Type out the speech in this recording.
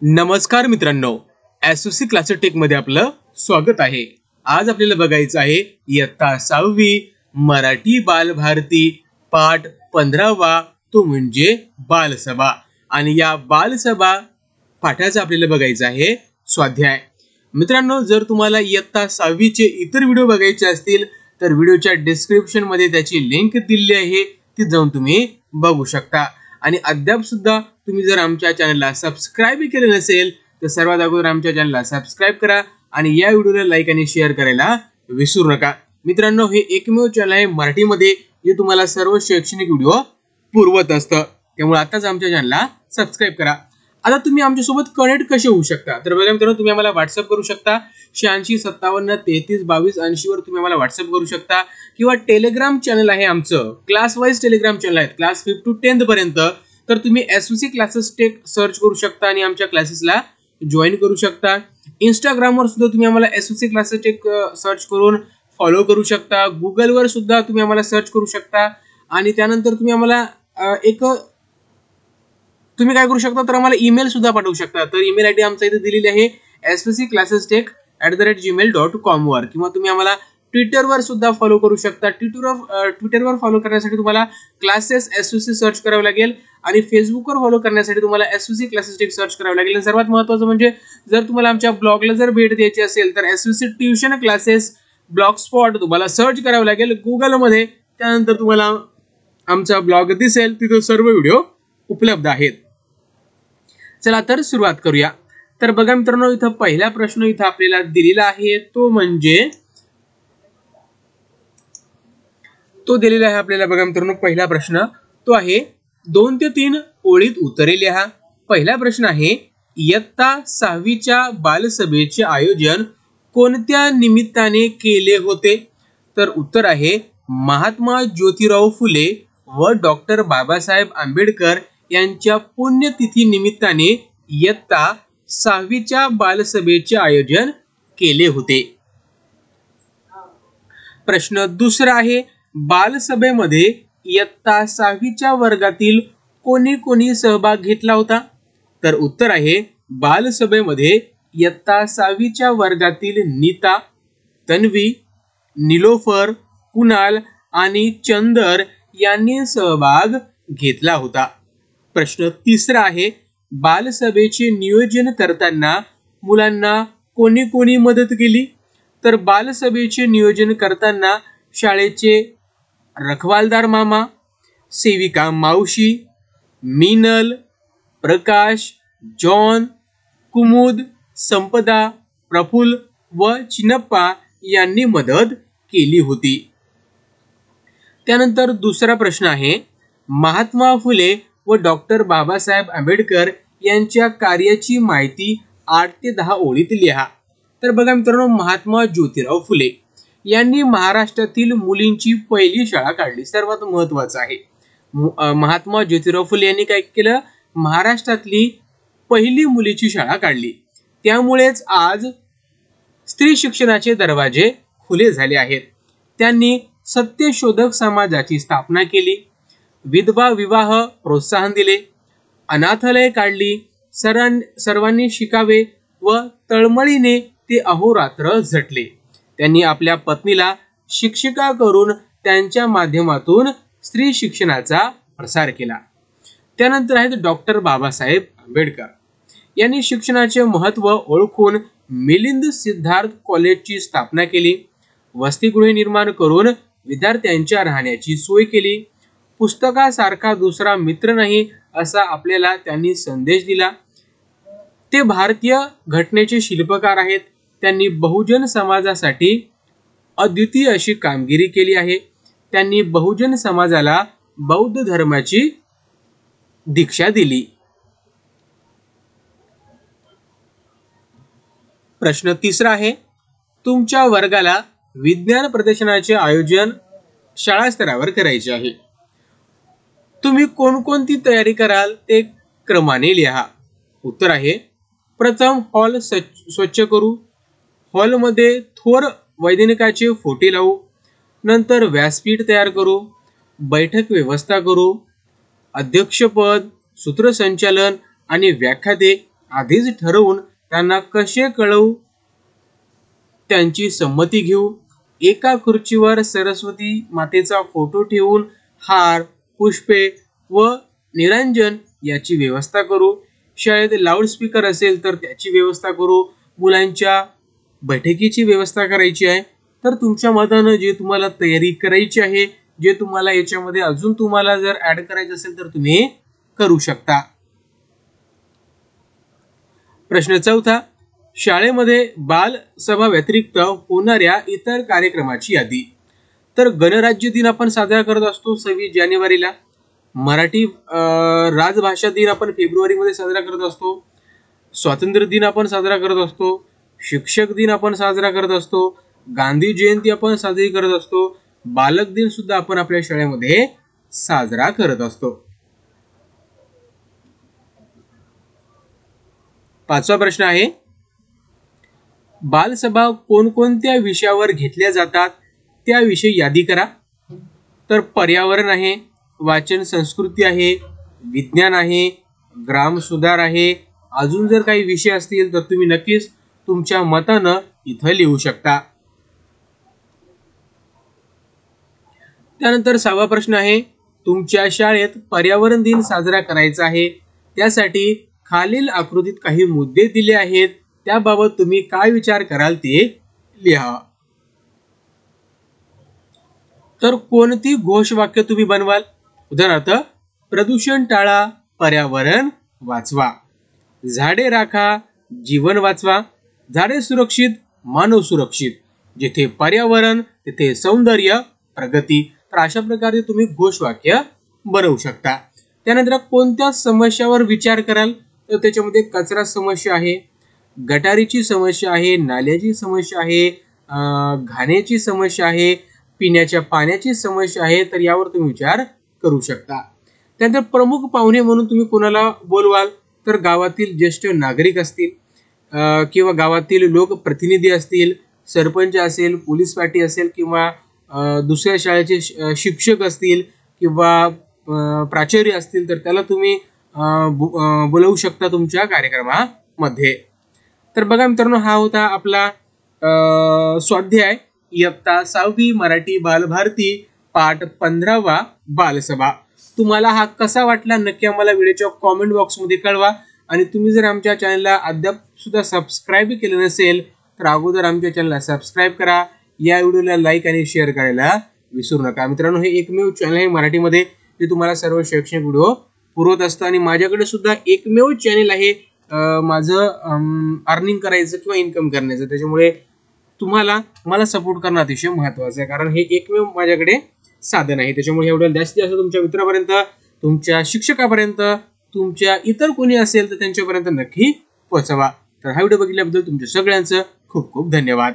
नमस्कार मित्रांनो, SOC classes take मध्ये आपलं स्वागत आहे। आज आपल्याला बघायचं आहे इयत्ता 6वी मराठी बालभारती पाठ 15वा, तो म्हणजे बालसभा। आणि या बालसभा पाठाचं आपल्याला बघायचं आहे स्वाध्याय। मित्रांनो, जर तुम्हाला इयत्ता 6वी चे इतर व्हिडिओ बघायचे असतील तर व्हिडिओच्या डिस्क्रिप्शन मध्ये त्याची लिंक दिलेली आहे, ती जाऊन तुम्ही बघू शकता। आणि अद्याप सुद्धा तुम्ही जर आमच्या चॅनलला सबस्क्राइब केले नसेल तर सर्वात अगोदर आमच्या चॅनलला सबस्क्राइब करा आणि या व्हिडिओला लाईक आणि शेअर करायला विसरू नका। मित्रांनो, हे एकमेव चॅनल आहे मराठीमध्ये जे तुम्हाला सर्व शैक्षणिक व्हिडिओ पुरवत असतं, त्यामुळे आताच आमच्या चॅनलला सबस्क्राइब करा। आता तुम्ही आमच्या सोबत कनेक्ट कसे होऊ शकता तर बघा मित्रांनो, तुम्ही आम्हाला WhatsApp करू शकता 86 57 33 22 80 वर तुम्ही आम्हाला WhatsApp करू शकता, किंवा टेलिग्राम चॅनल आहे आमचं, क्लास वाईज टेलिग्राम चॅनल आहे क्लास 5 to 10th पर्यंत, तर तुम्ही एसओसी क्लासेस टेक सर्च करू शकता आणि आमच्या क्लासेसला जॉइन करू शकता। इंस्टाग्राम वर सुद्धा तुम्ही आम्हाला एसओसी क्लासेस टेक सर्च करून फॉलो करू शकता। गुगल वर सुद्धा तुम्ही आम्हाला सर्च करू शकता आणि त्यानंतर तुम्ही आम्हाला तुम्ही काय करू शकता तर आम्हाला ईमेल सुद्धा पाठवू शकता। तर ईमेल आयडी आमचा इथे दिलेली आहे soclassestech@gmail.com वर, किंवा तुम्ही आम्हाला ट्विटर वर सुद्धा फॉलो करू शकता। ट्विटर वर फॉलो करण्यासाठी तुम्हाला क्लासेस एसओसी सर्च करावे लागेल आणि फेसबुक वर फॉलो करण्यासाठी तुम्हाला एसओसी क्लासेस टेक सर्च करावे लागेल। आणि सर्वात महत्त्वाचं म्हणजे जर तुम्हाला आमच्या ब्लॉगला जर भेट द्यायची असेल तर SOC tuition classes blog spot तुम्हाला सर्च करावे लागेल गुगल मध्ये, त्यानंतर तुम्हाला आमचा ब्लॉग दिसेल, तिथे सर्व व्हिडिओ उपलब्ध आहेत। चला तर सुरुवात करूया। तर बघा मित्रांनो, इथं पहिला प्रश्न इथं आपल्याला दिलेला आहे, तो दिलेला आहे आपल्याला। बघा मित्रांनो, पहिला प्रश्न तो आहे 2 ते 3 ओळीत उत्तरे लिहा। पहिला प्रश्न आहे, इयत्ता 6वी च्या बालसभेचे आयोजन कोणत्या निमित्ताने केले होते? तर उत्तर आहे महात्मा ज्योतिराव फुले व डॉक्टर बाबासाहेब आंबेडकर यांच्या पुण्यतिथी निमित्ताने इयत्ता 6वी च्या बालसभेचे आयोजन केले होते। प्रश्न दुसरा आहे, बालसभेमध्ये इयत्ता 6वी च्या वर्गातील कोणी कोणी सहभाग घेतला होता? तर उत्तर आहे बालसभेमध्ये इयत्ता 6वी च्या वर्गातील नीता, तन्वी, निलोफर, कुणाल आणि चंदर यांनी सहभाग घेतला होता। प्रश्न तिसरा आहे, बालसभेचे नियोजन करताना मुलांना कोणी कोणी मदत केली? तर बालसभेचे नियोजन करताना शाळेचे रखवालदार मामा, सेविका मावशी, मीनल, प्रकाश, जॉन, कुमुद, संपदा, प्रफुल्ल व चिनप्पा यांनी मदत केली होती। त्यानंतर दुसरा प्रश्न आहे, महात्मा फुले व डॉक्टर बाबासाहेब आंबेडकर यांच्या कार्याची माहिती 8 ते 10 ओळीत लिहा। तर बघा मित्रांनो, महात्मा ज्योतिराव फुले यांनी महाराष्ट्रातील मुलींची पहिली शाळा काढली, सर्वात महत्त्वाचं आहे। महात्मा ज्योतिराव फुले यांनी काय केलं? महाराष्ट्रातली पहिली मुलीची शाळा काढली, त्यामुळेच आज स्त्री शिक्षणाचे दरवाजे खुले झाले आहेत। त्यांनी सत्यशोधक समाजाची स्थापना केली, विधवा विवाह प्रोत्साहन दिले, अनाथालय काढली, सर्वांनी शिकावे व तळमळीने ते अहोरात्र झटले। त्यांनी आपल्या पत्नीला शिक्षिका करून त्यांच्या माध्यमातून स्त्री शिक्षणाचा प्रसार केला। त्यानंतर आहेत डॉक्टर बाबासाहेब आंबेडकर यांनी शिक्षणाचे महत्त्व ओळखून मिलिंद सिद्धार्थ कॉलेजची स्थापना केली, वसतिगृहे निर्माण करून विद्यार्थ्यांच्या राहण्याची सोय केली, पुस्तकासारखा दुसरा मित्र नाही असा आपल्याला त्यांनी संदेश दिला। ते भारतीय घटनेचे शिल्पकार आहेत। त्यांनी बहुजन समाजासाठी अद्वितीय अशी कामगिरी केली आहे। त्यांनी बहुजन समाजाला बौद्ध धर्माची दीक्षा दिली। प्रश्न तिसरा आहे, तुमच्या वर्गाला विज्ञान प्रदर्शनाचे आयोजन शाळा स्तरावर करायचे आहे, तुम्ही कोणकोणती तयारी कराल ते क्रमाने लिहा। उत्तर आहे, प्रथम हॉल स्वच्छ करू, हॉलमध्ये थोर वैज्ञानिकाचे फोटो लावू, नंतर व्यासपीठ तयार करू, बैठक व्यवस्था करू, अध्यक्षपद, सूत्रसंचालन आणि व्याख्याते आधीच ठरवून त्यांना कसे कळवू, त्यांची संमती घेऊ. एका खुर्चीवर सरस्वती मातेचा फोटो ठेवून हार, पुष्पे व निरंजन याची व्यवस्था करू. शाळेत लाऊडस्पीकर असेल तर त्याची व्यवस्था करू. मुलांच्या बैठकीची व्यवस्था करायची आहे. तर तुमच्या मतानं जे तुम्हाला तयारी करायची आहे, जे तुम्हाला याच्यामध्ये अजून तुम्हाला जर ऍड करायचं असेल तर तुम्ही करू शकता. प्रश्न 4, शाळेमध्ये बाल सभा व्यतिरिक्त होणाऱ्या इतर कार्यक्रमाची यादी. तर गणराज्य दिन आपण साजरा करत असतो 26 जानेवारीला. मराठी राजभाषा दिन आपण फेब्रुवारीमध्ये साजरा करत असतो. स्वातंत्र्य दिन आपण साजरा करत असतो. शिक्षक दिन आपण साजरा करत असतो. गांधी जयंती आपण साजरी करत असतो. बालक दिन सुद्धा आपण आपल्या शाळेमध्ये साजरा करत असतो. 5वा प्रश्न आहे, बालसभा कोणकोणत्या विषयावर घेतल्या जातात त्याविषयी यादी करा. तर पर्यावरण आहे, वाचन संस्कृती आहे, विज्ञान आहे, ग्राम सुधार आहे. अजून जर काही विषय असतील तर तुम्ही नक्कीच तुमच्या मतानं इथं लिहू शकता. त्यानंतर 6वा प्रश्न आहे, तुमच्या शाळेत पर्यावरण दिन साजरा करायचा आहे, त्यासाठी खालील आकृतीत काही मुद्दे दिले आहेत, त्याबाबत तुम्ही काय विचार कराल ते लिहा. तर कोणती घोषवाक्य तुम्ही बनवाल? उदाहरणार्थ, प्रदूषण टाळा, पर्यावरण वाचवा. झाडे राखा, जीवन वाचवा. झाडे सुरक्षित, मानव सुरक्षित. जिथे पर्यावरण तिथे सौंदर्य, प्रगती. तर अशा प्रकारे तुम्ही घोषवाक्य बनवू शकता. त्यानंतर कोणत्या समस्यावर विचार कराल? तर त्याच्यामध्ये कचरा समस्या आहे, गटारीची समस्या आहे, नाल्याची समस्या आहे, घाण्याची समस्या आहे, पिण्याच्या पाण्याची समस्या आहे. तर यावर तुम्ही विचार करू शकता. त्यानंतर प्रमुख पाहुणे म्हणून तुम्ही कोणाला बोलवाल? तर गावातील ज्येष्ठ नागरिक असतील किंवा गावातील लोकप्रतिनिधी असतील, सरपंच असेल, पोलीस पाटी असेल किंवा दुसऱ्या शाळेचे शिक्षक असतील किंवा प्राचार्य असतील तर त्याला तुम्ही बोलवू शकता तुमच्या कार्यक्रमामध्ये. तर बघा मित्रांनो, हा होता आपला स्वाध्याय इयत्ता 6वी मराठी बालभारती पाठ 15वा बालसभा. तुम्हाला हा कसा वाटला नक्की आम्हाला व्हिडिओच्या कॉमेंट बॉक्समध्ये कळवा. आणि तुम्ही जर आमच्या चॅनलला अद्याप सुद्धा सबस्क्राईब केलं नसेल तर अगोदर आमच्या चॅनलला सबस्क्राईब करा. या व्हिडिओला लाईक आणि शेअर करायला विसरू नका. मित्रांनो, हे एकमेव चॅनल आहे मराठीमध्ये जे तुम्हाला सर्व शैक्षणिक व्हिडिओ पुरवत असतं. आणि माझ्याकडे सुद्धा एकमेव चॅनल आहे माझं अर्निंग करायचं किंवा इन्कम करण्याचं. त्याच्यामुळे तुम्हाला मला सपोर्ट करणं अतिशय महत्त्वाचं आहे, कारण हे एकमेव माझ्याकडे साधन आहे. त्याच्यामुळे हे व्हिडिओ जास्तीत जास्त तुमच्या मित्रापर्यंत, तुमच्या शिक्षकापर्यंत, तुमच्या इतर कोणी असेल तर त्यांच्यापर्यंत नक्की पोहोचवा. तर हा व्हिडिओ बघितल्याबद्दल तुमच्या सगळ्यांचं खूप खूप धन्यवाद.